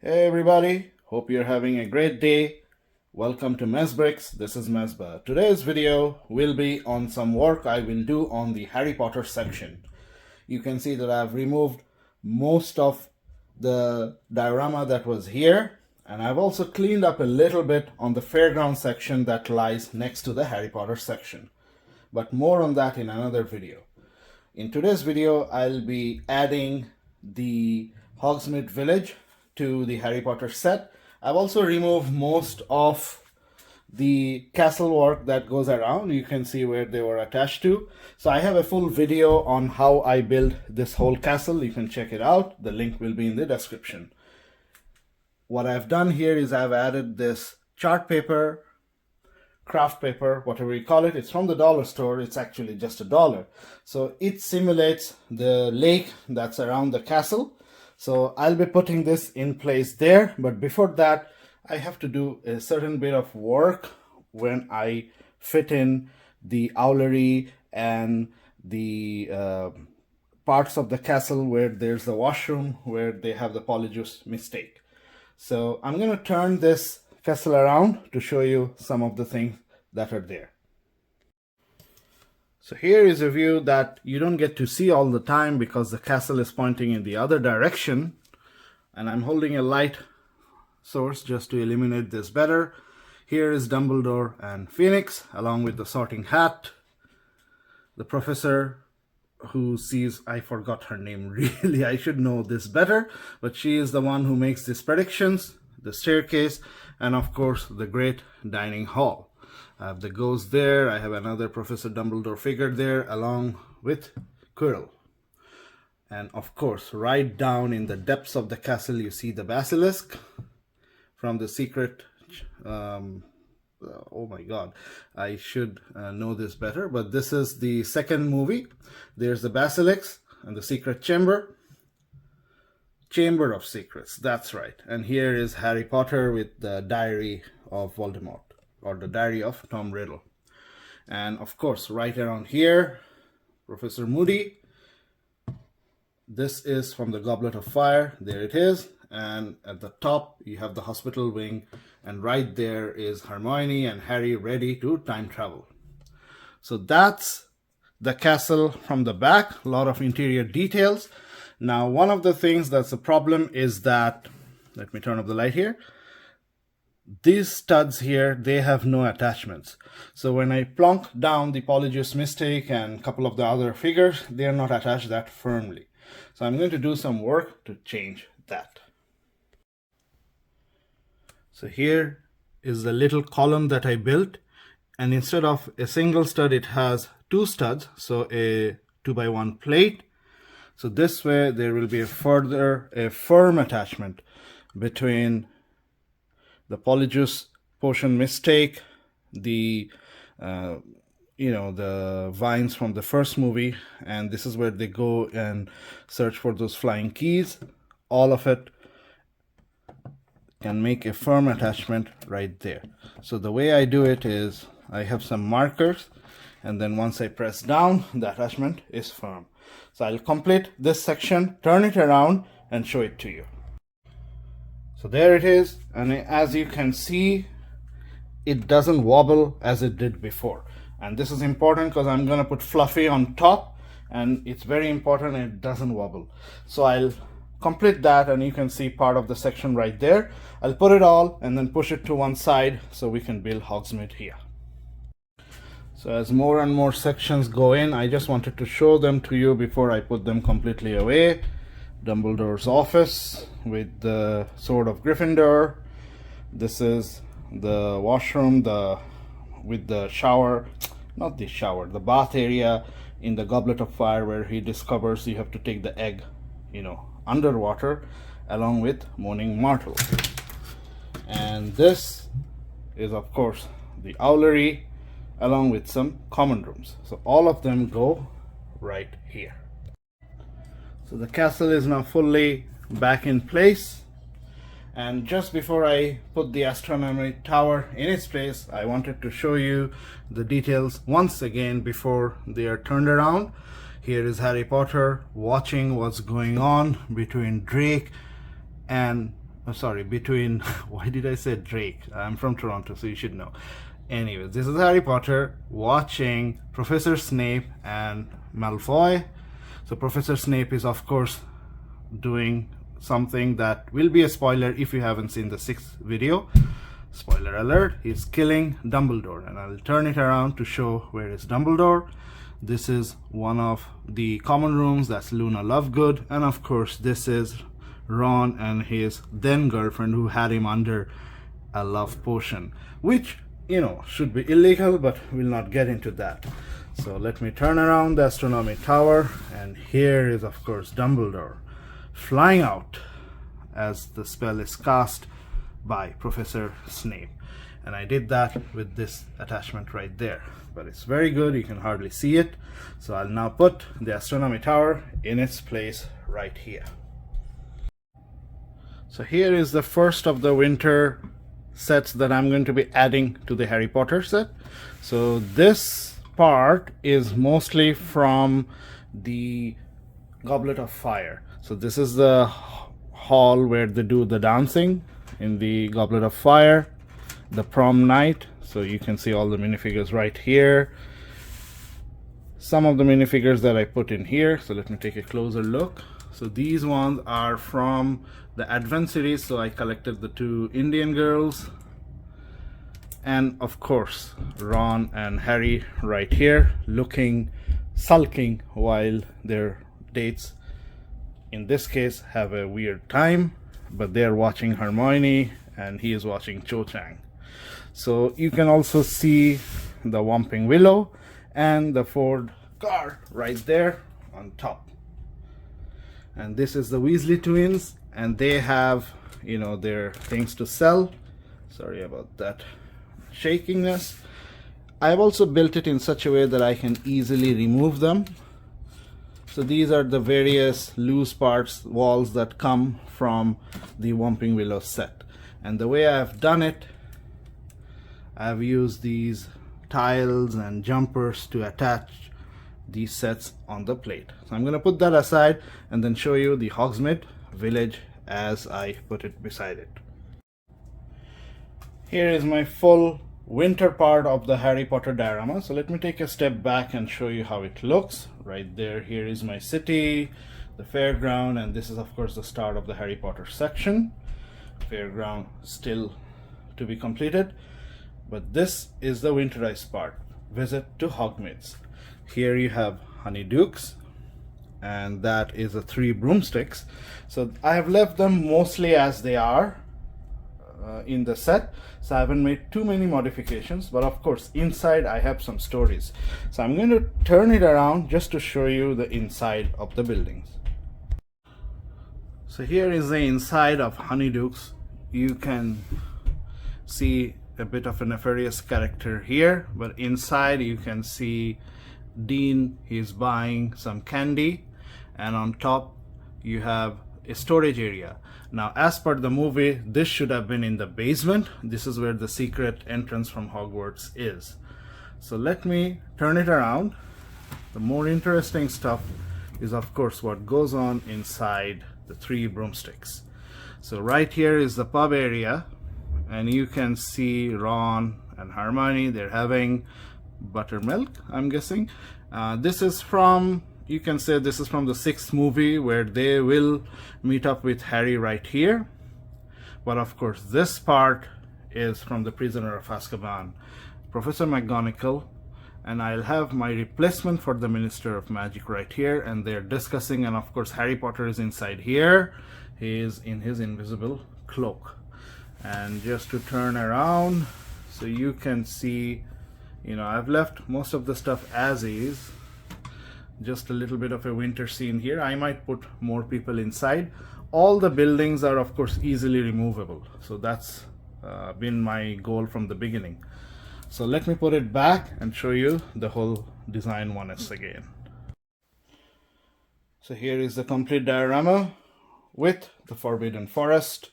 Hey everybody, hope you're having a great day. Welcome to Mesbricks. This is Mesba. Today's video will be on some work I will do on the Harry Potter section. You can see that I've removed most of the diorama that was here, and I've also cleaned up a little bit on the fairground section that lies next to the Harry Potter section. But more on that in another video. In today's video, I'll be adding the Hogsmeade village to the Harry Potter set. I've also removed most of the castle work that goes around. You can see where they were attached to. So I have a full video on how I built this whole castle. You can check it out. The link will be in the description. What I've done here is I've added this chart paper, craft paper, whatever you call it. It's from the dollar store. It's actually just $1. So it simulates the lake that's around the castle. So I'll be putting this in place there, but before that I have to do a certain bit of work when I fit in the owlery and the parts of the castle where there's the washroom where they have the polyjuice mistake. So I'm going to turn this castle around to show you some of the things that are there. So here is a view that you don't get to see all the time because the castle is pointing in the other direction, and I'm holding a light source just to illuminate this better. Here is Dumbledore and Phoenix along with the Sorting Hat, the professor who sees, I forgot her name really, I should know this better, but she is the one who makes these predictions, the staircase, and of course the great dining hall. I have the ghost there. I have another Professor Dumbledore figure there along with Quirrell. And of course, right down in the depths of the castle, you see the basilisk from the secret. Oh my God, I should know this better, but this is the second movie. There's the basilisk and the secret chamber. Chamber of Secrets, that's right. And here is Harry Potter with the diary of Voldemort, or the diary of Tom Riddle. And of course, right around here, Professor Moody. This is from the Goblet of Fire. There it is. And at the top, you have the hospital wing. And right there is Hermione and Harry ready to time travel. So that's the castle from the back. A lot of interior details. Now, one of the things that's a problem is that, let me turn up the light here. These studs here, they have no attachments. So when I plonk down the polyjuice mistake and a couple of the other figures, they are not attached that firmly. So I'm going to do some work to change that. So here is the little column that I built. And instead of a single stud, it has two studs. So a 2x1 plate. So this way there will be a firm attachment between the polyjuice potion mistake, the the vines from the first movie, and this is where they go and search for those flying keys. All of it can make a firm attachment right there. So the way I do it is I have some markers, and then once I press down, the attachment is firm. So I'll complete this section, turn it around, and show it to you. So there it is, and as you can see, it doesn't wobble as it did before. And this is important because I'm going to put Fluffy on top, and it's very important it doesn't wobble. So I'll complete that, and you can see part of the section right there. I'll put it all and then push it to one side so we can build Hogsmeade here. So as more and more sections go in, I just wanted to show them to you before I put them completely away. Dumbledore's office with the Sword of Gryffindor. This is the washroom with the shower, not the shower, the bath area in the Goblet of Fire, where he discovers you have to take the egg, underwater, along with Moaning Myrtle. And this is of course the owlery along with some common rooms. So all of them go right here. So the castle is now fully back in place, and just before I put the astronomy tower in its place, I wanted to show you the details once again before they are turned around. Here is Harry Potter watching what's going on between Drake and sorry, between, why did I say Drake? I'm from Toronto, so you should know. Anyways, this is Harry Potter watching Professor Snape and Malfoy. So Professor Snape is, of course, doing something that will be a spoiler if you haven't seen the 6th video. Spoiler alert, he's killing Dumbledore, and I'll turn it around to show where is Dumbledore. This is one of the common rooms, that's Luna Lovegood, and of course this is Ron and his then girlfriend who had him under a love potion, which, you know, should be illegal, but we'll not get into that. So let me turn around the astronomy tower, and here is of course Dumbledore flying out as the spell is cast by Professor Snape. And I did that with this attachment right there, but it's very good, you can hardly see it. So I'll now put the astronomy tower in its place right here. So here is the first of the winter sets that I'm going to be adding to the Harry Potter set. So this part is mostly from the Goblet of Fire. So this is the hall where they do the dancing in the Goblet of Fire, the prom night. So you can see all the minifigures right here. Some of the minifigures that I put in here. So let me take a closer look. So these ones are from the Advent series. So I collected the 2 Indian girls. And of course, Ron and Harry right here looking sulking while their dates, in this case, have a weird time. But they're watching Hermione and he is watching Cho Chang. So you can also see the Whomping Willow and the Ford car right there on top. And this is the Weasley twins, and they have, you know, their things to sell. Sorry about that shakiness. I've also built it in such a way that I can easily remove them. So these are the various loose parts, walls that come from the Whomping Willow set. And the way I've done it, I've used these tiles and jumpers to attach these sets on the plate. So I'm going to put that aside and then show you the Hogsmeade village as I put it beside it. Here is my full winter part of the Harry Potter diorama. So let me take a step back and show you how it looks. Right there, here is my city, the fairground, and this is of course the start of the Harry Potter section. Fairground still to be completed, but this is the winterized part. Visit to Hogsmeade. Here you have Honeydukes, and that is the 3 broomsticks. So I have left them mostly as they are in the set, so I haven't made too many modifications, but of course inside I have some stories. So I'm going to turn it around just to show you the inside of the buildings. So here is the inside of Honeydukes. You can see a bit of a nefarious character here, but inside you can see Dean, he's buying some candy, and on top you have a storage area. Now, as per the movie, this should have been in the basement. This is where the secret entrance from Hogwarts is. So let me turn it around. The more interesting stuff is of course what goes on inside the 3 broomsticks. So right here is the pub area, and you can see Ron and Hermione, they're having buttermilk, I'm guessing. This is from, you can say this is from the 6th movie where they will meet up with Harry right here. But of course this part is from the Prisoner of Azkaban, Professor McGonagall, and I'll have my replacement for the Minister of Magic right here, and they're discussing, and of course Harry Potter is inside here. He is in his invisible cloak. And just to turn around so you can see, you know, I've left most of the stuff as is. Just a little bit of a winter scene here. I might put more people inside. All the buildings are of course easily removable, so that's been my goal from the beginning. So let me put it back and show you the whole design once again. So here is the complete diorama with the Forbidden Forest,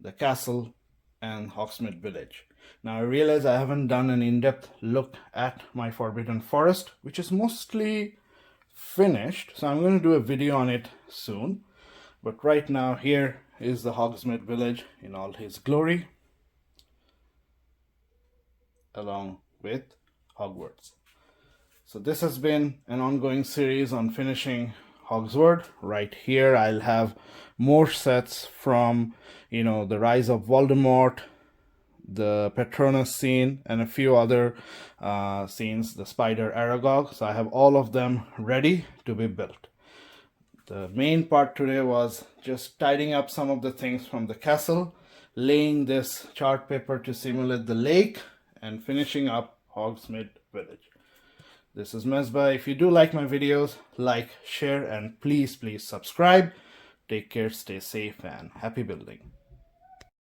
the castle, and Hogsmeade village. Now I realize I haven't done an in-depth look at my Forbidden Forest, which is mostly finished, so I'm going to do a video on it soon. But right now, here is the Hogsmeade village in all his glory, along with Hogwarts. So this has been an ongoing series on finishing Hogsmeade. Right here, I'll have more sets from, the Rise of Voldemort, the Patronus scene, and a few other scenes, the Spider Aragog. So I have all of them ready to be built. The main part today was just tidying up some of the things from the castle, laying this chart paper to simulate the lake, and finishing up Hogsmeade village. This is Mesbah. If you do like my videos, like, share, and please subscribe. Take care, stay safe, and happy building.